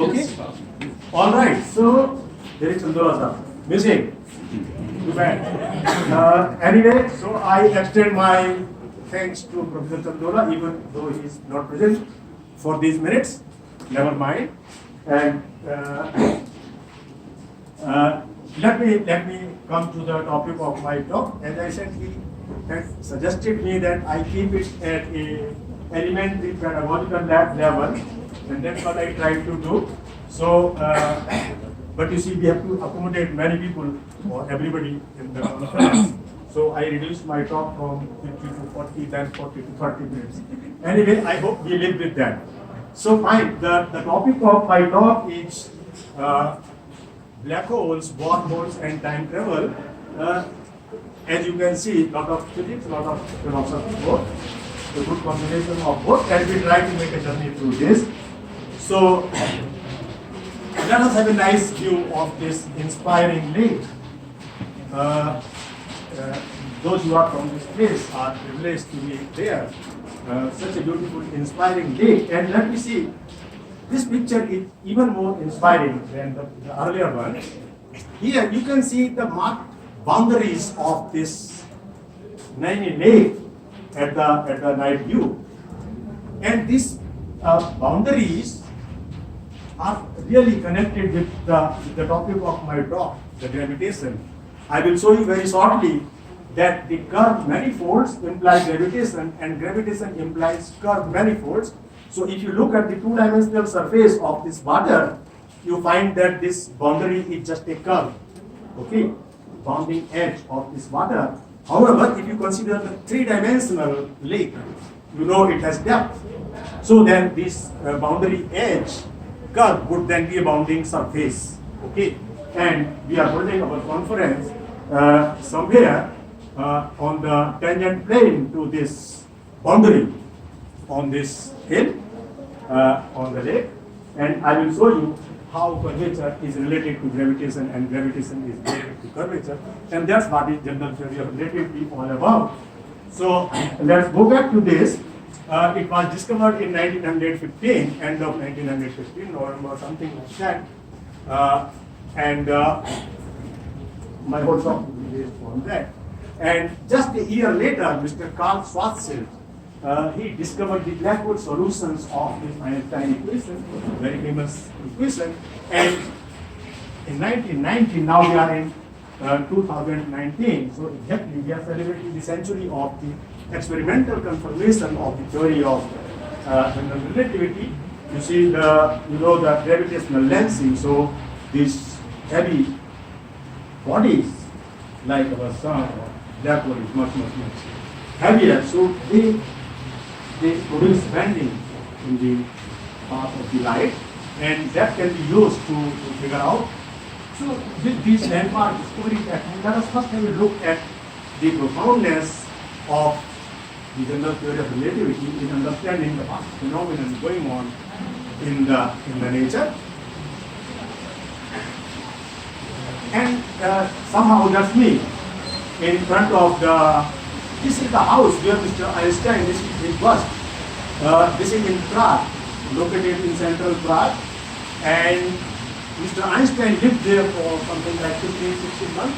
Okay? All right. So, there is Chandora sir. Missing. Too bad. Anyway, so I extend my thanks to Professor Chandora, even though he is not present for these minutes. Never mind. And let me come to the topic of my talk. As I said, he had suggested me that I keep it at a elementary pedagogical lab level, and that's what I try to do. So, but you see, we have to accommodate many people or everybody in the conference. So I reduced my talk from 50 to 40, then 40 to 30 minutes. Anyway, I hope we live with that. So fine, the topic of my talk is black holes, wormholes, and time travel. As you can see, a lot of physics, a lot of philosophy, both. A good combination of both, and we try to make a journey through this. So let us have a nice view of this inspiring lake. Those who are from this place are privileged to be there. Such a beautiful, inspiring lake. And let me see, this picture is even more inspiring than the earlier one. Here you can see the marked boundaries of this Nainital lake at the night view. And these boundaries are really connected with the topic of my talk, the gravitation. I will show you very shortly that the curved manifolds imply gravitation, and gravitation implies curved manifolds. So if you look at the two-dimensional surface of this water, you find that this boundary is just a curve, okay, bounding edge of this water. However, if you consider the three-dimensional lake, you know it has depth. So then this boundary edge curve would then be a bounding surface, okay. And we are holding our conference somewhere on the tangent plane to this boundary on this hill on the lake, and I will show you how curvature is related to gravitation and gravitation is related to curvature, and that's what is general theory of relativity all about. So let's go back to this. It was discovered in 1915, end of 1915, November, something like that, and my whole talk will be based on that. And just a year later, Mr. Karl Schwarzschild, he discovered the black hole solutions of this Einstein equation, very famous equation. And in 1990, now we are in 2019, so exactly we are celebrating the century of the experimental confirmation of the theory of general relativity. You see the gravitational lensing. So these heavy bodies like our sun or black hole is much heavier. So they produce bending in the path of the light, and that can be used to figure out. So with these landmark discovery techniques, let us first have a look at the profoundness of the general theory of relativity in understanding the phenomenon going on in the nature. And somehow that's me in front of this is the house where Mr. Einstein, this is his bust. This is in Prague, located in central Prague, and Mr. Einstein lived there for something like 15-16 months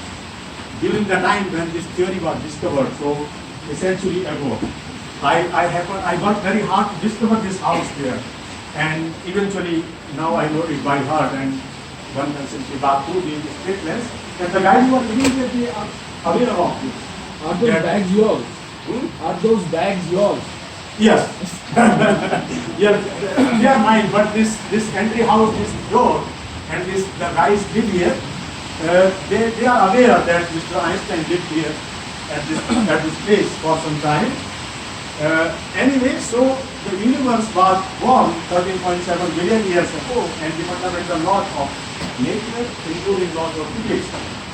during the time when this theory was discovered, so a century ago. I worked very hard to discover this house there, and eventually now I know it by heart, and one can simply bath through the statements, and the guys who are living there, they are aware of this. Are those bags yours? Are those bags yours? Yes. Yeah, they are mine, but this entry house, this door, and the guys live here, they are aware that Mr. Einstein lived here at this place for some time. Anyway, so the universe was born 13.7 billion years ago, and the fundamental laws of nature, including laws of physics,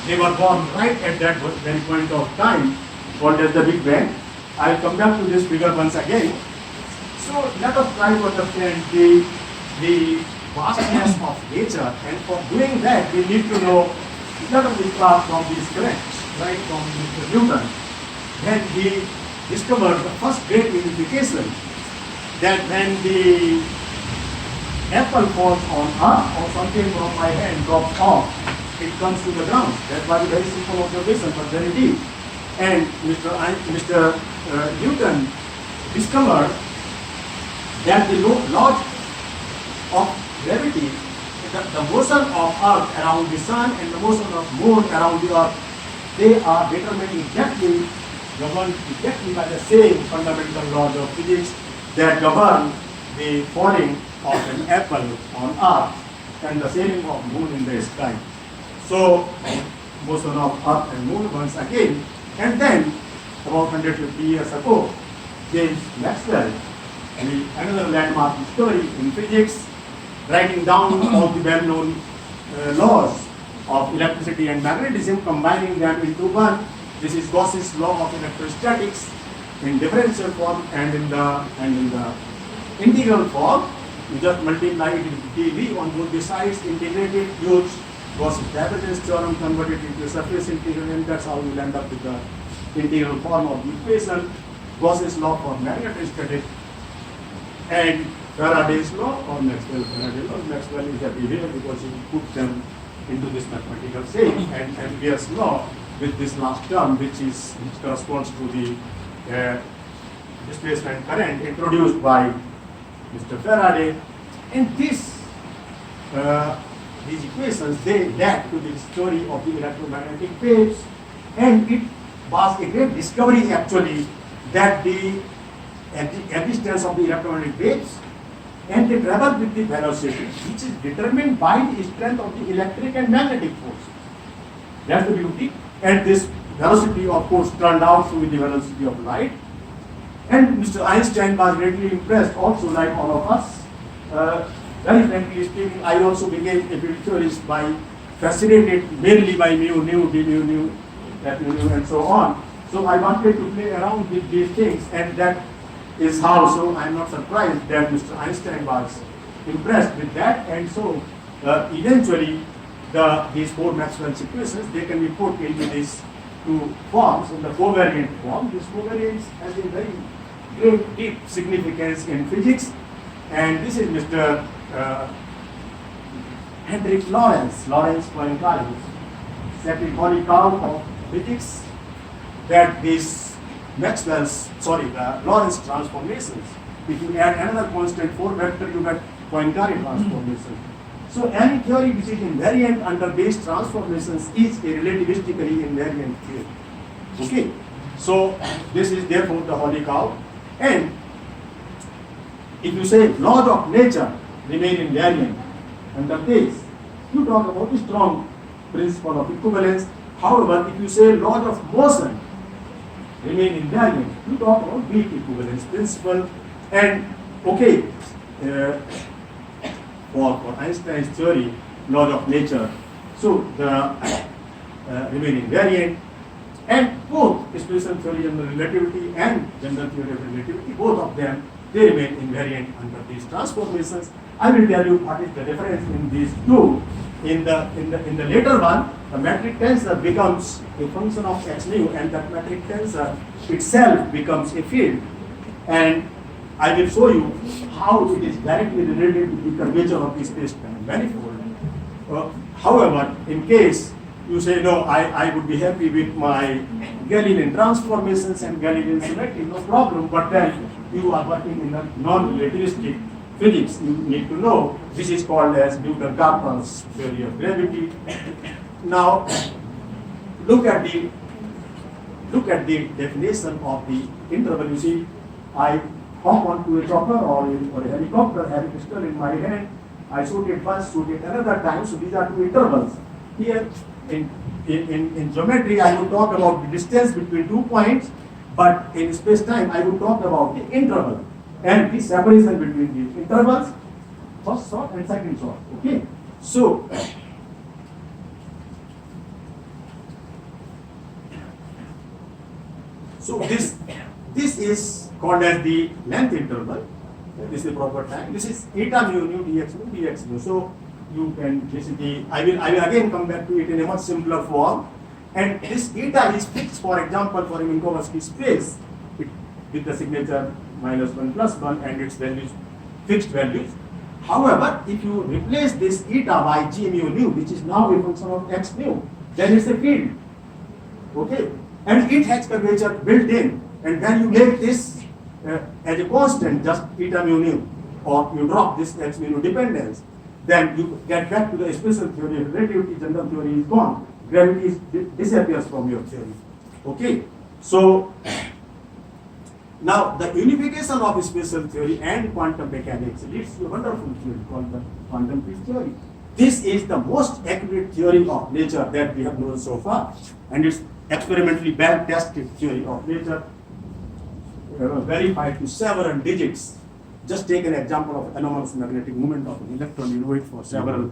they were born right at that very point of time, called as the Big Bang. I'll come back to this figure once again. So let us try to understand the vastness of nature, and for doing that we need to know, let us start from the scratch, right from Mr. Newton. Then he discovered the first great unification, that when the apple falls on earth or something from my hand drops off, it comes to the ground. That was a very simple observation, but very deep. And Mr. Newton discovered that the laws of gravity, the motion of Earth around the Sun and the motion of Moon around the Earth, they are determined exactly, governed exactly by the same fundamental laws of physics that govern the falling of an apple on Earth and the sailing of Moon in the sky. So, motion of Earth and Moon once again, and then about 150 years ago, James Maxwell, another landmark discovery in physics, writing down all the well-known laws of electricity and magnetism, combining them into one. This is Gauss's law of electrostatics in differential form and in the integral form. You just multiply it with dV on both the sides, integrate it, use Gauss's divergence theorem, convert it into a surface integral, and that's how you end up with the integral form of the equation. Gauss's law for magnetostatics and Faraday's law or Maxwell-Faraday law. Maxwell is everywhere because he put them into this mathematical shape, and Ampere's law with this last term, which corresponds to the displacement current introduced by Mr. Faraday. And these equations, they led to the discovery of the electromagnetic waves, and it was a great discovery actually that the existence of the electromagnetic waves and they travel with the velocity which is determined by the strength of the electric and magnetic force. That's the beauty. And this velocity, of course, turned out to be the velocity of light. And Mr. Einstein was greatly impressed also, like all of us. Very frankly speaking, I also became a field theorist by fascinated mainly by mu, F nu, and so on. So I wanted to play around with these things, and that is how, so I'm not surprised that Mr. Einstein was impressed with that, and so eventually these four Maxwell equations, they can be put into these two forms, in the covariant form. This covariance has a very great deep significance in physics, and this is Mr. Hendrik Lorentz Poincaré, set a holy cow of physics, that these the Lorentz transformations, if you add another constant 4 vector, you get Poincaré transformation. So any theory which is invariant under base transformations is a relativistically invariant theory. Okay, so this is therefore the holy cow. And if you say laws of nature remain invariant under base, you talk about the strong principle of equivalence. However, if you say laws of motion remain invariant, you talk about weak equivalence principle. And okay, for Einstein's theory, laws of nature, so the remain invariant, and both special theory of relativity and general theory of relativity, both of them, they remain invariant under these transformations. I will tell you what is the difference in these two. In the later one, the metric tensor becomes a function of x nu, and that metric tensor itself becomes a field. And I will show you how it is directly related to the curvature of the space-time manifold. However, in case you say, no, I would be happy with my Galilean transformations and Galilean symmetry, no problem, but then you are working in a non-relativistic physics. You need to know this is called as Newton-Carpenter's theory of gravity. Now, look at the definition of the interval. You see, I hop onto a chopper or a helicopter, have a pistol in my hand. I shoot it once, shoot it another time. So these are two intervals. Here, in geometry, I would talk about the distance between 2 points, but in space-time, I would talk about the interval and the separation between these intervals, first shot and second shot. Okay, so this is called as the length interval. This is the proper time. This is eta mu dx mu. So you can, this is the, I will again come back to it in a much simpler form. And this eta is fixed, for example, for a Minkowski space with the signature -1 + 1 and its values, fixed values. However, if you replace this eta by g mu nu, which is now a function of x mu, then it's a field. Okay, and it has curvature built in, and when you make this as a constant, just eta mu nu, or you drop this x mu nu dependence, then you get back to the special theory of relativity. General theory is gone. Gravity disappears from your theory. Okay, so now the unification of special theory and quantum mechanics leads to a wonderful theory called the quantum field theory. This is the most accurate theory of nature that we have known so far, and it's experimentally back-tested theory of nature, verified to several digits. Just take an example of anomalous magnetic moment of an electron, you know it for several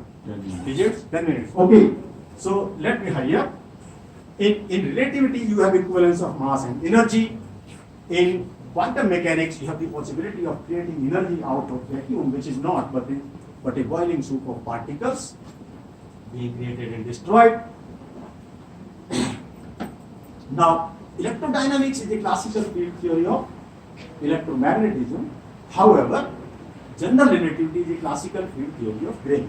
digits, 10 minutes. Okay, so let me hurry up. In relativity, you have equivalence of mass and energy. In quantum mechanics, you have the possibility of creating energy out of vacuum, which is not, but a boiling soup of particles being created and destroyed. Now, electrodynamics is a classical field theory of electromagnetism. However, general relativity is a classical field theory of gravity.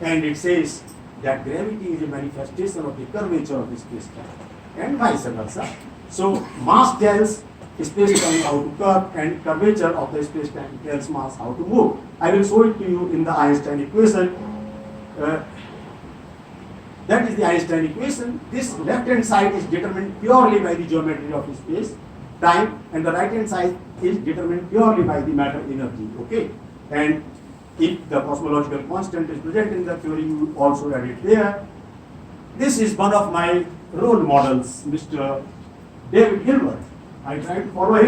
And it says that gravity is a manifestation of the curvature of space-time and vice versa. So, mass tells space-time how to curve, and curvature of the space-time tells mass how to move. I will show it to you in the Einstein equation. That is the Einstein equation. This left-hand side is determined purely by the geometry of space-time, and the right-hand side is determined purely by the matter energy. Okay, and if the cosmological constant is present in the theory, you also add it there. This is one of my role models, Mr. David Hilbert. I try to follow him.